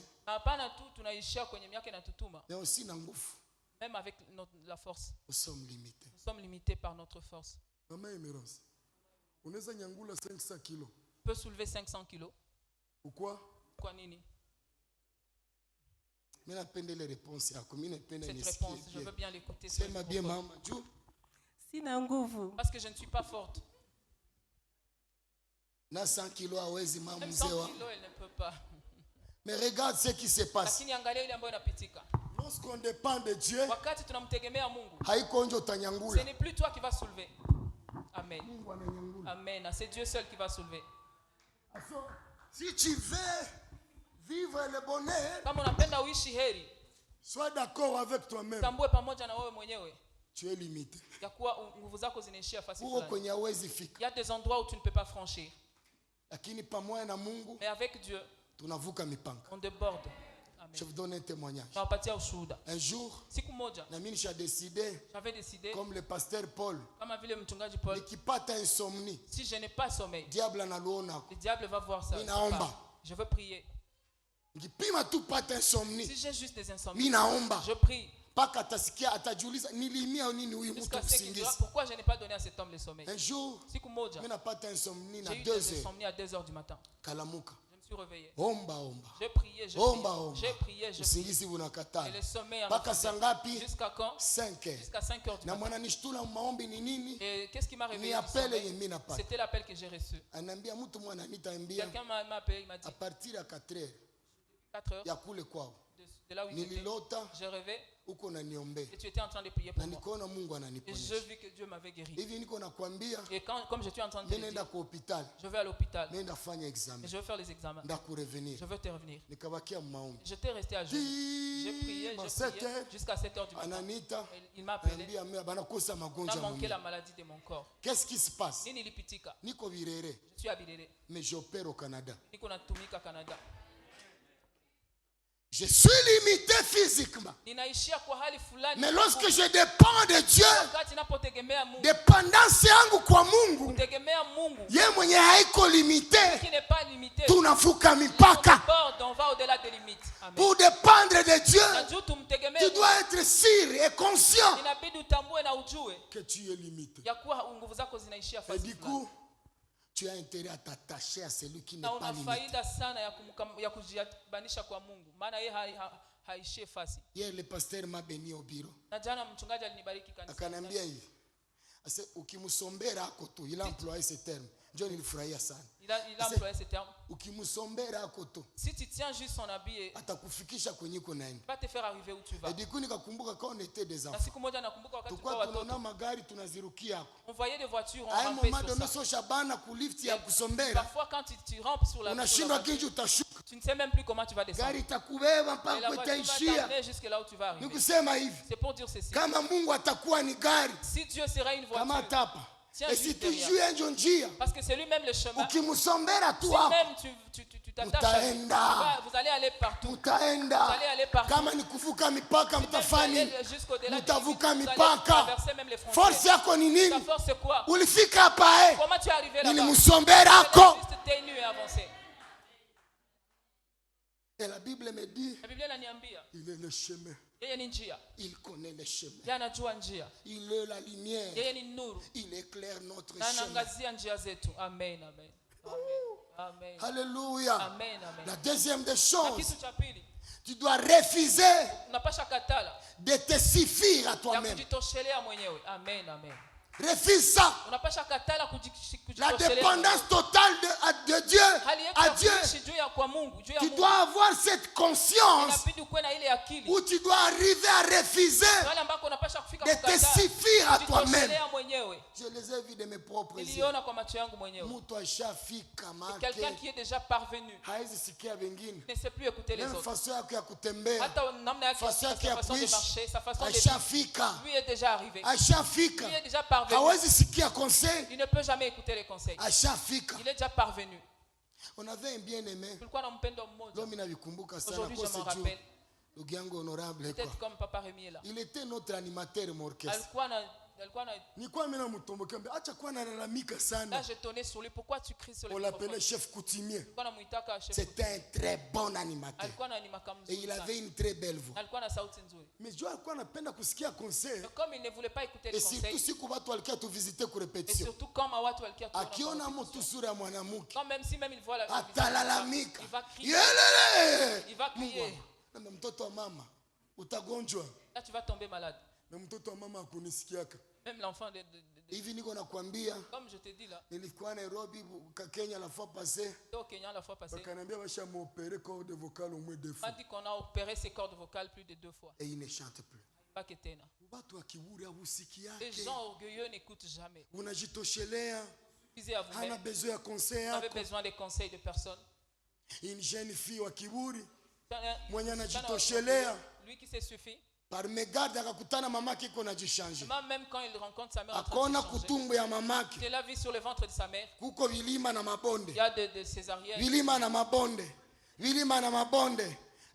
mais aussi na nguvu. Même avec la force. Nous sommes limités. Nous sommes limités par notre force. Maman Emerance, on est nyangula 500 kilos. Peut soulever 500 kilos. Pourquoi? Kwa nini? Mais napende les réponses yako. Mimi napenda cette réponse, je veux bien l'écouter. C'est ma bien maman. Sina nguvu. Parce que je ne suis pas forte. Na 100 kilos hawezi mama mzee wa. 100 kilos elle ne peut pas. Mais regarde ce qui se passe. Lakini angalia ile ambayo inapitika. Lorsqu'on dépend de Dieu, wakati tunamtegemea Mungu, haiko nje utanyangula. Ce n'est plus toi qui vas soulever. Amen. Amen. C'est Dieu seul qui va soulever. Si tu veux vivre le bonheur, kama unapenda uishi heri, sois d'accord avec toi-même. Tambue pamoja na wewe mwenyewe. Tu es limité. Ya kuwa nguvu zako zinaishia fasi fulani. Il y a des endroits où tu ne peux pas franchir. Mais avec Dieu, on déborde. Je vous donne un témoignage. Un jour, j'avais décidé, comme le pasteur Paul, si je n'ai pas sommeil, le diable va voir ça. Je veux prier. Si j'ai juste des insomnies, je prie. Pourquoi je n'ai pas donné à cet homme le sommeil? Un jour, j'ai eu des insomnies à 2h du matin. Je me suis réveillé. J'ai prié. Et le sommeil a refusé. Jusqu'à quand? 5h. Jusqu'à 5h du matin. Et qu'est-ce qui m'a réveillé? C'était l'appel que j'ai reçu. Quelqu'un m'a appelé, il m'a dit, à partir de 4h, 4h, de là où j'ai rêvé et tu étais en train de prier pour moi. Et je vis que Dieu m'avait guéri. Et comme je suis en train de dire, je vais à l'hôpital et je vais faire les examens. Je veux te revenir. J'étais resté à genoux. J'ai prié jusqu'à 7h du matin. Il m'a appelé. On a manqué la maladie de mon corps. Qu'est-ce qui se passe? Je suis à Birere. Mais j'opère au Canada. Canada. Je suis limité physiquement. Mais lorsque je dépends de Dieu, dépendance yangu kwa Mungu, yeye mwenye haiko limité, tunavuka mipaka. Pour dépendre de Dieu, tu dois être sûr et conscient que tu es limité. Et du coup, tu as intérêt à t'attacher à celui qui n'est pas limité. Hier, le pasteur m'a béni au bureau. Akanambia hivi. Ukimusombera ako tu, il a employé ce terme. John ilifurahia sana. Il a employé ce terme. Ukimusombera ako tu, si tu tiens juste son habit, atakufikisha kwenye uko naenda. Va te faire arriver où tu vas. Et du coup nikakumbuka quand on était des enfants. Tukua tunaona magari tunazirukia ako. On voyait des voitures, on rampait sur ça. Parfois quand tu rampes sur la voiture, tu ne sais même plus comment tu vas descendre. Et la voiture va t'amener jusque là où tu vas arriver. C'est pour dire ceci. Si Dieu sera une voiture, et si tu joues un jonjia, parce que c'est lui-même le chemin. Si même tu t'attaches à lui, vous allez aller partout. Vous allez aller partout. Vous allez jusqu'au-delà traverser même les frontières. Ta force c'est quoi? Comment tu es arrivé là-bas? Juste tenu et avancé. Et la Bible me dit, il est le chemin. Il connaît le chemin. Il est la lumière. Il éclaire notre chemin. Amen, amen. Amen. Alléluia. Amen, amen. La deuxième des choses, tu dois refuser de te suffire à toi-même. Amen, amen. Refuse ça. La dépendance totale de Dieu à Dieu. Tu dois avoir cette conscience où tu dois arriver à refuser de te suffire à toi-même. Je les ai vus de mes propres yeux. Quelqu'un qui est déjà parvenu ne sait plus écouter les autres. Sa façon de marcher, sa façon de vivre. Lui est déjà arrivé. Lui est déjà parvenu. Il ne peut jamais écouter les conseils. Il est déjà parvenu. On avait un bien-aimé. Aujourd'hui, je m'en rappelle. Peut-être comme Papa Rémi est là. Il était notre animateur orchestre. Là, j'ai tourné sur lui. Pourquoi tu cries sur le microphone? On l'appelait chef coutumier. C'était un très bon animateur. Et il avait une très belle voix. Mais comme il ne voulait pas écouter les conseils, et surtout quand même si même il voit la visite, il va crier. Il va crier. Là, tu vas tomber malade. Même l'enfant de comme je te dis là, Kenya la fois passée, au Kenya la fois passée, on a dit qu'on a opéré ses cordes vocales plus de 2 fois. Et il ne chante plus. Les gens orgueilleux n'écoutent jamais. Vous avez besoin des conseils de personnes. Une jeune fille wa kiburi, lui qui se suffit, Par mégarde akakutana mamake iko najishanje. Même quand il rencontre sa mère en train de changer. Kutumbu ya mamake. Il a vu sur le ventre de sa mère. Kuko vilima na mabonde. Il y a de césariennes. Vilima na mabonde. Vilima na mabonde.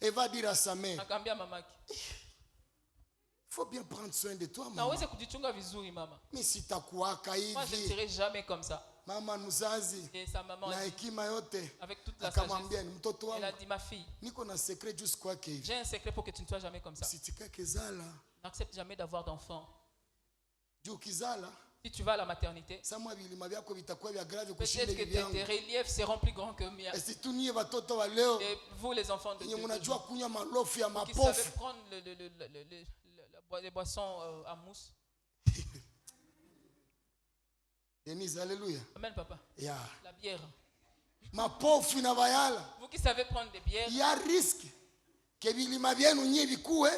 Et va dire à sa mère. Akambia mamake. Il faut bien prendre soin de toi, maman. Na uweze kujichunga vizuri mama. Mimi sitakuwaka hivi. Moi je ne serai jamais comme ça. Mama mzazi na hekima yote akamwambia, ni mtoto wangu, niko na secret juste kwake hivi. J'ai un secret pour que tu ne sois jamais comme ça. Sitikake zala. N'accepte jamais d'avoir d'enfants. Juu kizala, si tu vas à la maternité, peut-être que tes reliefs seront plus grands que mien. Et vous les enfants de Dieu, qui savez prendre les boissons à mousse. Denise, alléluia. Amen, papa. Yeah. La bière. Vous qui savez prendre des bières. Il y a risque que vilima vyenu nyinyi vikue.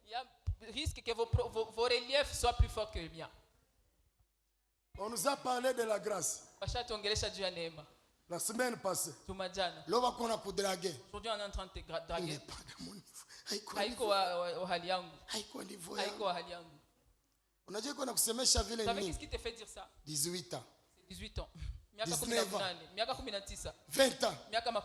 Il y a risque que vos reliefs soient plus forts que le mien. On nous a parlé de la grâce. La semaine passée. Aujourd'hui, on est en train de te draguer. Haiko wa hali yangu. Haiko wa hali yangu. Unajua iko nakusemesha vile nini? Qu'est-ce qui te fait dire ça? 18 ans. 18 ans. Miaka 18. Miaka 19. 20 ans. Miaka 20.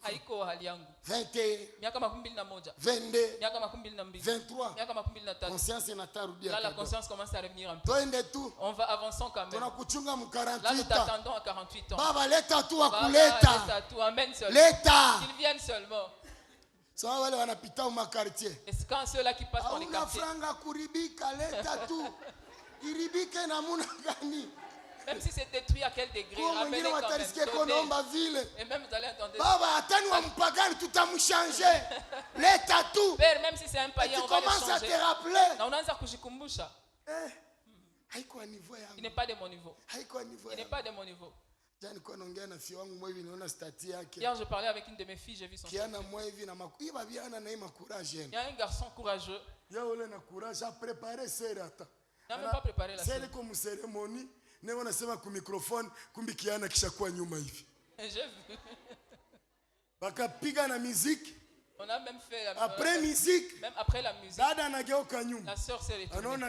Haiko hali yangu. 21. Miaka 21. 22. Miaka 22. 23. Miaka 23. Conscience inatarudia. Là la conscience commence à revenir un peu. Twende tu. On va avançant quand même. Tunakuchunga mu 48 ans. Là nous t'attendons à 48 ans. Baba leta tu akuleta. Leta tu amène seulement. Leta. Qu'ils viennent seulement. Sawa wale wanapita au makartier. Est-ce quand ceux là qui passent dans les quartiers. Franga kuribika leta tu. Iribike namuna gani? Même si c'est détruit à quel degré, amenez quand même. Et même vous allez entendre. Baba atani wa mpagani tutamchanger. Leta tu. Père, même si c'est un païen, on va le changer. Tu commences à te rappeler. Na unaanza kujikumbusha. Haiko niveau yangu. Il n'est pas de mon niveau. Haiko niveau. Il n'est pas de mon niveau. Hier, je parlais avec une de mes filles, j'ai vu son fils. Il y a un garçon courageux. Il n'a même pas préparé la scène. J'ai vu. On a même fait la après musique. Même après la musique. La sœur s'est retournée.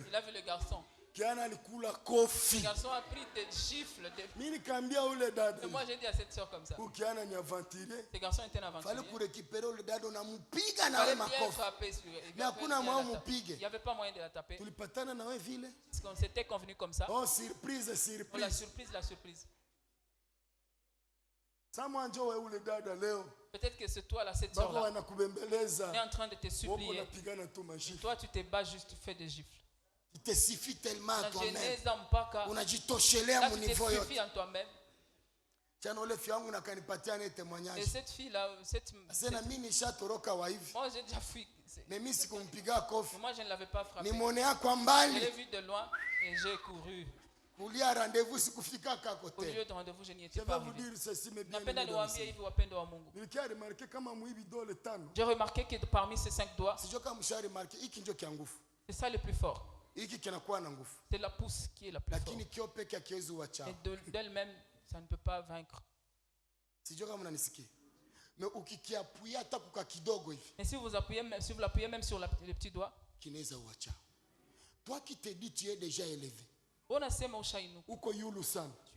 Il a vu le garçon. Le garçon a pris des gifles. Et moi j'ai dit à cette soeur comme ça. Ce garçon était un aventurier. Il fallait bien frapper sur elle. Il n'y avait pas moyen de la taper. Parce qu'on s'était convenu comme ça. Oh, surprise, surprise. Oh, la surprise, la surprise. Peut-être que c'est toi là, cette soeur là. Elle est en train de te supplier. Et toi tu te bats juste, tu fais des gifles. Il te suffit tellement à toi-même. On a dit toshelea mon niveau yote. Et cette fille là, moi j'ai déjà fui. Mais moi je ne l'avais pas frappé. Je l'ai vu de loin et j'ai couru. Au lieu de rendez-vous, je n'y étais pas arrivé. J'ai remarqué que parmi ces 5 doigts, c'est ça le plus fort. C'est la pousse qui est la plus forte. Et d'elle-même, ça ne peut pas vaincre. Mais si vous l'appuyez même sur les petits doigts, toi qui te dis tu es déjà élevé, tu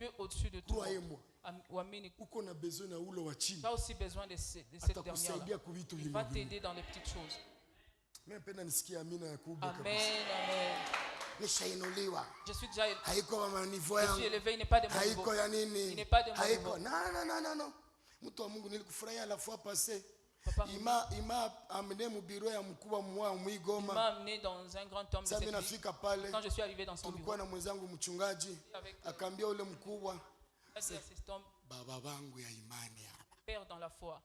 es au-dessus de tout. Tu as aussi besoin de cette dernière-là. Il va t'aider dans les petites choses. Amen, amen. Je suis déjà élevé, il n'est pas de mon niveau. Il n'est pas de mon niveau. Non. Mtu wa Mungu nilikufurahia la fois passée. Il m'a amené au bureau ya mkubwa mwa Mwigoma. Il m'a amené dans un grand homme de cette ville. Quand je suis arrivé dans son bureau, tulikuwa na mwenzangu mchungaji akaambia ule mkubwa, baba wangu ya imani hapa. Père dans la foi.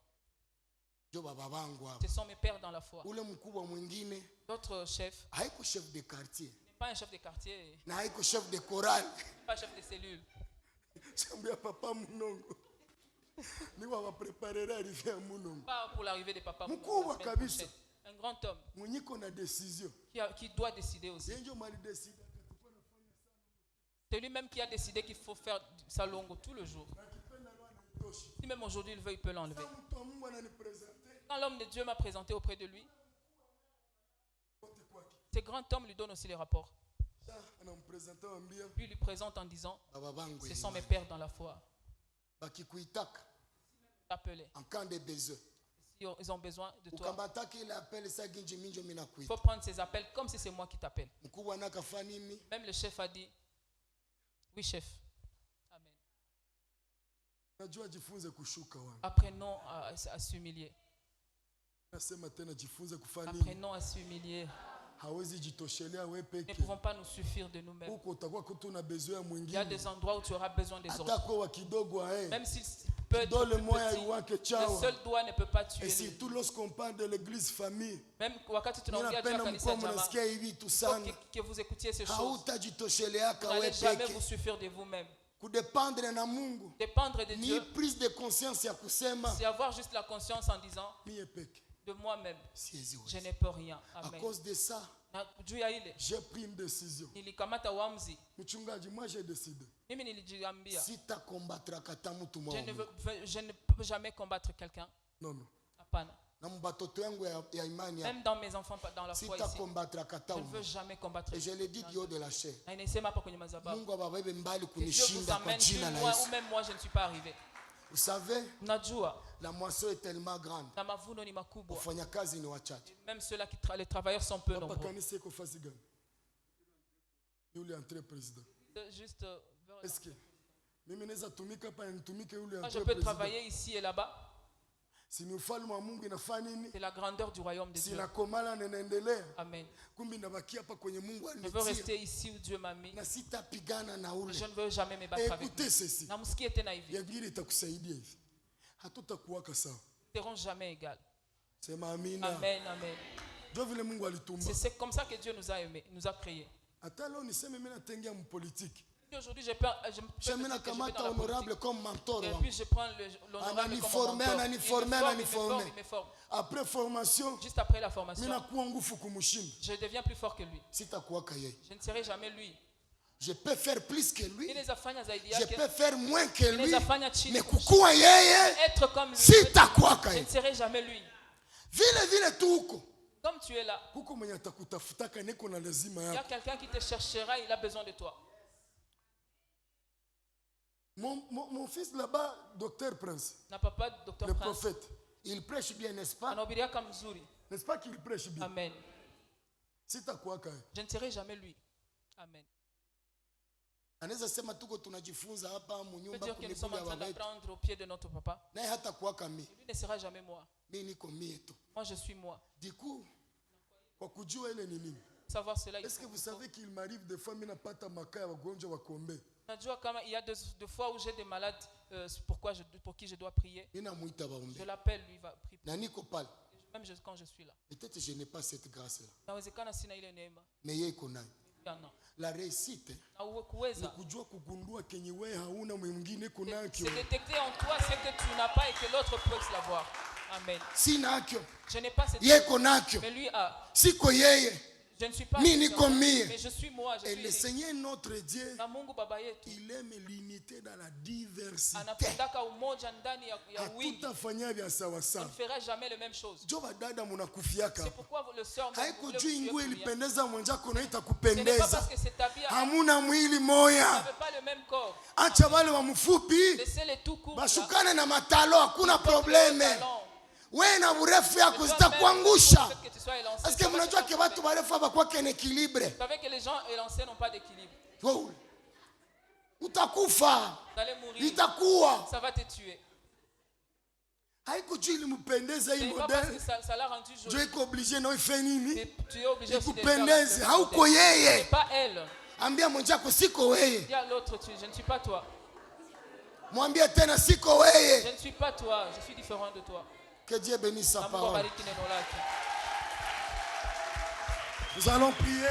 Jo baba wangu hapa. Ce sont mes pères dans la foi. Ule mkubwa mwingine, d'autres chefs. Haiko chef de quartier. Pas un chef de quartier. Na haiko chef de chorale. Pas chef de cellule. Chambia papa Munongo. Pas pour l'arrivée de papa. Un grand homme qui doit décider aussi. C'est lui-même qui a décidé qu'il faut faire salongo tout le jour. Si même aujourd'hui il veut, il peut l'enlever. Quand l'homme de Dieu m'a présenté auprès de lui, Ces grands hommes lui donnent aussi les rapports. Puis il lui présente en disant, ce sont mes pères dans la foi. En cas de besoin. Ils ont besoin de toi. Il faut prendre ces appels comme si c'est moi qui t'appelle. Même le chef a dit, oui chef. Amen. Apprenons à s'humilier. Apprenons à s'humilier. Nous ne pouvons pas nous suffire de nous-mêmes. Il y a des endroits où tu auras besoin des autres. Même s'il peut être plus petit, le seul doigt ne peut pas tuer. Et surtout lorsqu'on parle de l'église famille, même wakati tunaongea juu ya kanisa jamaa, que vous écoutiez ces choses, vous n'allez jamais vous suffire de vous-même. Dépendre de Dieu, c'est avoir juste la conscience en disant, de moi-même, je n'ai pas rien. Amen. À cause de ça, j'ai pris une décision. Moi j'ai décidé. Si tu combattre je ne peux jamais combattre quelqu'un. Non. Même dans mes enfants, dans la foi ici, je ne veux jamais combattre. Et je l'ai dit du haut de la chair. Dieu vous amène plus loin où même moi je ne suis pas arrivé. Vous savez, la moisson est tellement grande. Même ceux-là les travailleurs sont peu nombreux. Juste, je peux travailler ici et là-bas. C'est la grandeur du royaume de Dieu. Amen. Je veux rester ici où Dieu m'a mis. Je ne veux jamais me battre avec lui. Nous ne serons jamais égales. Amen, amen. C'est comme ça que Dieu nous a aimés, nous a créés. Aujourd'hui, je honorable comme mentor. Et puis je prends l'honorable comme mentor. Il me forme. Après formation, juste après la formation, je deviens plus fort que lui. Je ne serai jamais lui. Je peux faire plus que lui. Je peux faire moins que lui. Mais être comme lui, je ne serai jamais lui. Comme tu es là, il y a quelqu'un qui te cherchera, il a besoin de toi. Mon fils là-bas, docteur Prince, le prophète, il prêche bien, n'est-ce pas? N'est-ce pas qu'il prêche bien? Amen. Je ne serai jamais lui. Amen. On peut dire que nous sommes en train d'apprendre au pied de notre papa. Lui ne sera jamais moi. Moi, je suis moi. Du coup, savoir cela, est-ce que vous savez qu'il m'arrive des fois, il y a des fois où j'ai des malades pour qui je dois prier. Je l'appelle, lui, il va prier. Même quand je suis là. Peut-être je n'ai pas cette grâce-là. Mais il y a la réussite, c'est détecter en toi ce que tu n'as pas et que l'autre peut l'avoir. Amen. Je n'ai pas cette grâce, mais lui a. Je ne suis pas mais je suis moi. Et le Seigneur notre Dieu, il aime l'unité dans la diversité. Il ne fera jamais la même chose. C'est pourquoi le sœur ce n'est pas parce que c'est ta vie. Vous n'avez pas le même corps. Laissez-les tout court. Wewe na urefu yako zitakuangusha. Est-ce que mnajua que watu warefu hawakuwa na équilibre? Vous savez que les gens élancés n'ont pas d'équilibre. Utakufa. Itakuwa. Ça va te tuer. Haiko juu ilimpendeza hii modèle. Je suis obligé na ife nini? Ikupendeze, hauko yeye. Pas elle. Ambia mwenzako siko wewe. Dis à l'autre, je ne suis pas toi. Mwambie tena siko wewe. Je ne suis pas toi, je suis différent de toi. Que Dieu bénisse sa parole. Nous allons prier.